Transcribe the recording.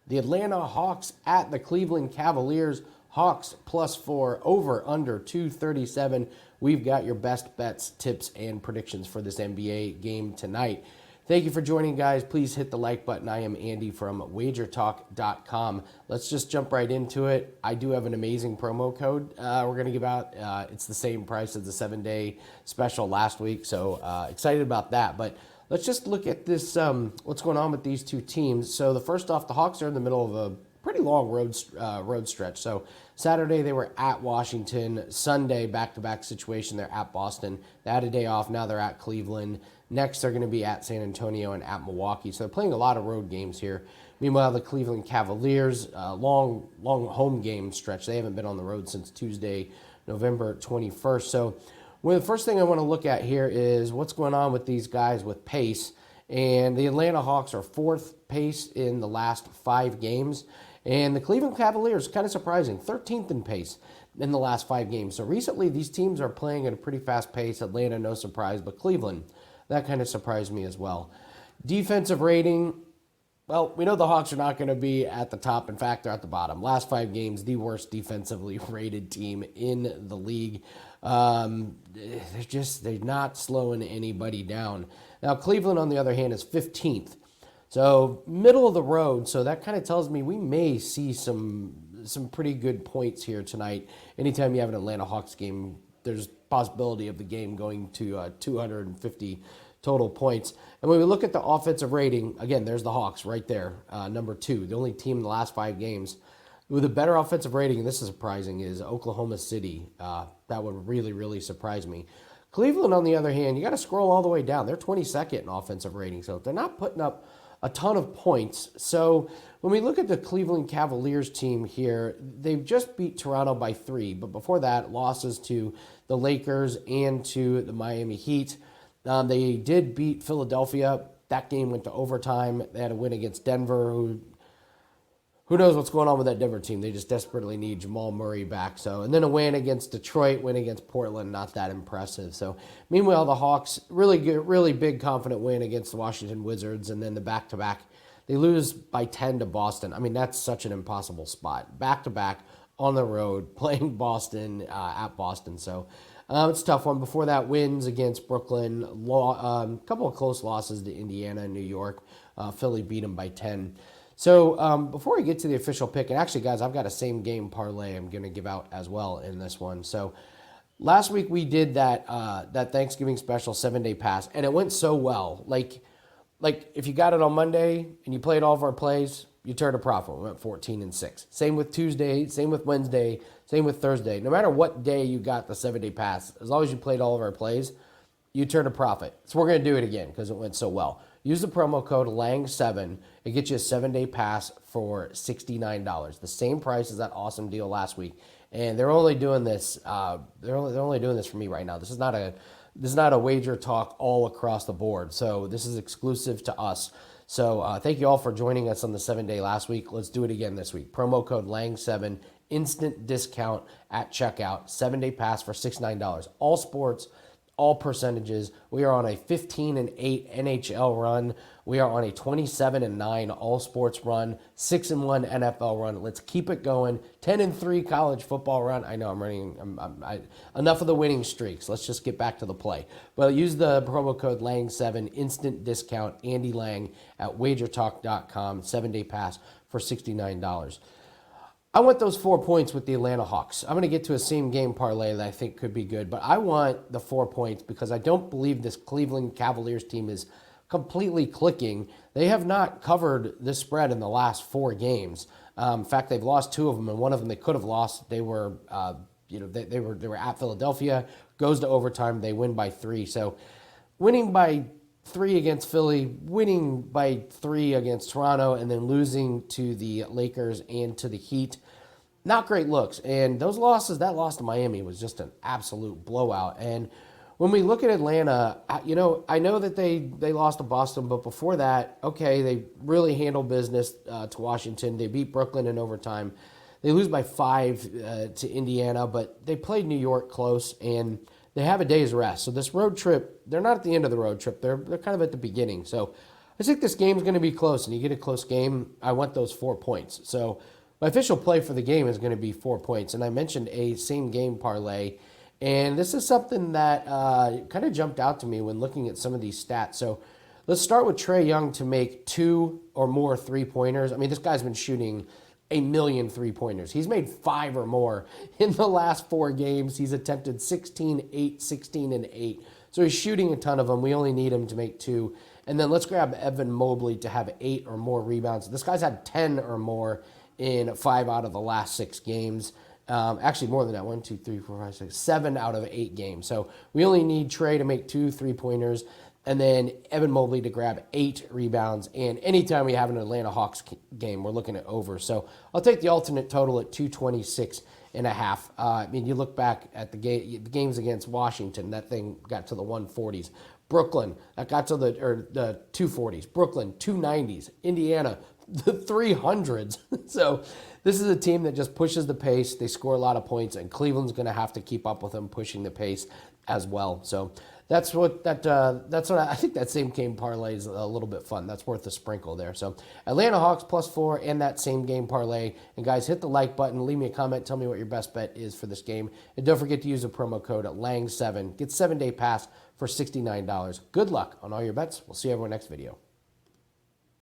The Atlanta Hawks at the Cleveland Cavaliers. Hawks +4, over under 237. We've got your best bets, tips, and predictions for this NBA game tonight. Thank you for joining, guys. Please hit the like button. I am Andy from wagertalk.com. Let's just jump right into it. I do have an amazing promo code we're going to give out. It's the same price as the 7-day special last week, so excited about that. But let's just look at this, what's going on with these two teams. So the first off, the Hawks are in the middle of a pretty long road stretch. So Saturday they were at Washington. Sunday, back-to-back situation, they're at Boston. They had a day off. Now they're at Cleveland. Next, they're going to be at San Antonio and at Milwaukee. So they're playing a lot of road games here. Meanwhile, the Cleveland Cavaliers, long home game stretch. They haven't been on the road since Tuesday, November 21st. So the first thing I want to look at here is what's going on with these guys with pace. And the Atlanta Hawks are fourth pace in the last 5 games. And the Cleveland Cavaliers, kind of surprising, 13th in pace in the last 5 games. So recently, these teams are playing at a pretty fast pace. Atlanta, no surprise, but Cleveland, that kind of surprised me as well. Defensive rating, well, we know the Hawks are not going to be at the top. In fact, they're at the bottom. Last 5 games, the worst defensively rated team in the league. They're not slowing anybody down. Now, Cleveland, on the other hand, is 15th. So middle of the road, so that kind of tells me we may see some pretty good points here tonight. Anytime you have an Atlanta Hawks game, there's possibility of the game going to 250 total points. And when we look at the offensive rating, again, there's the Hawks right there, number 2. The only team in the last 5 games with a better offensive rating, and this is surprising, is Oklahoma City. That would really, really surprise me. Cleveland, on the other hand, you got to scroll all the way down. They're 22nd in offensive rating, so they're not putting up a ton of points. So when we look at the Cleveland Cavaliers team here, they've just beat Toronto by 3. But before that, losses to the Lakers and to the Miami Heat. They did beat Philadelphia. That game went to overtime. They had a win against Denver, who knows what's going on with that Denver team. They just desperately need Jamal Murray back. And then a win against Detroit, win against Portland, not that impressive. So meanwhile, the Hawks, really good, really big, confident win against the Washington Wizards, and then the back-to-back. They lose by 10 to Boston. I mean, that's such an impossible spot. Back-to-back on the road, playing Boston at Boston. So it's a tough one. Before that, wins against Brooklyn, a couple of close losses to Indiana and New York. Philly beat them by 10. So before we get to the official pick, and actually, guys, I've got a same game parlay I'm going to give out as well in this one. So last week we did that Thanksgiving special 7-day pass, and it went so well. Like if you got it on Monday and you played all of our plays, you turned a profit. We went 14-6. Same with Tuesday, same with Wednesday, same with Thursday. No matter what day you got the 7-day pass, as long as you played all of our plays, you turned a profit. So we're going to do it again because it went so well. Use the promo code LANG7. It gets you a 7-day pass for $69. The same price as that awesome deal last week. And they're only doing this. They're only doing this for me right now. This is not a wager talk all across the board. So this is exclusive to us. So thank you all for joining us on the 7-day last week. Let's do it again this week. Promo code LANG7. Instant discount at checkout. 7-day pass for $69. All sports, all percentages. We are on a 15-8 NHL run. We are on a 27-9 all sports run, 6-1 NFL run. Let's keep it going. 10-3 college football run. I know I'm running. Enough of the winning streaks. Let's just get back to the play. Well, use the promo code LANG7, instant discount, Andy Lang at wagertalk.com. 7-day pass for $69. I want those 4 points with the Atlanta Hawks. I'm going to get to a same game parlay that I think could be good, but I want the 4 points because I don't believe this Cleveland Cavaliers team is completely clicking. They have not covered this spread in the last 4 games. In fact, they've lost 2 of them, and one of them they could have lost. They were, they were at Philadelphia, goes to overtime, they win by 3. So winning by 3 against Philly, winning by 3 against Toronto, and then losing to the Lakers and to the Heat. Not great looks. And those losses, that loss to Miami was just an absolute blowout. And when we look at Atlanta, I know that they lost to Boston, but before that, okay, they really handled business to Washington. They beat Brooklyn in overtime. They lose by 5 to Indiana, but they played New York close, and they have a day's rest. So this road trip, they're not at the end of the road trip. They're kind of at the beginning. So I I think this game's going to be close, and you get a close game, I want those 4 points. So my official play for the game is going to be 4 points. And I mentioned a same game parlay. And this is something that kind of jumped out to me when looking at some of these stats. So let's start with Trae Young to make 2 or more three-pointers. I mean, this guy's been shooting a million three-pointers. He's made 5 or more in the last 4 games. He's attempted 16, 8, 16, and 8. So he's shooting a ton of them. We only need him to make 2. And then let's grab Evan Mobley to have 8 or more rebounds. This guy's had 10 or more in 5 out of the last 6 games. Actually, more than that. 1, 2, 3, 4, 5, 6, 7 out of 8 games. So we only need Trae to make 2 3-pointers. And then Evan Mobley to grab 8 rebounds. And anytime we have an Atlanta Hawks game, we're looking at over. So I'll take the alternate total at 226.5. I mean, you look back at the games against Washington, that thing got to the 140s. Brooklyn, that got to the 240s. Brooklyn, 290s. Indiana, the 300s. So this is a team that just pushes the pace. They score a lot of points, and Cleveland's going to have to keep up with them pushing the pace as well. So that's what I think that same game parlay is a little bit fun. That's worth a sprinkle there. So Atlanta Hawks +4 and that same game parlay. And guys, hit the like button, leave me a comment, tell me what your best bet is for this game. And don't forget to use the promo code LANG7. Get 7-day pass for $69. Good luck on all your bets. We'll see you everyone next video.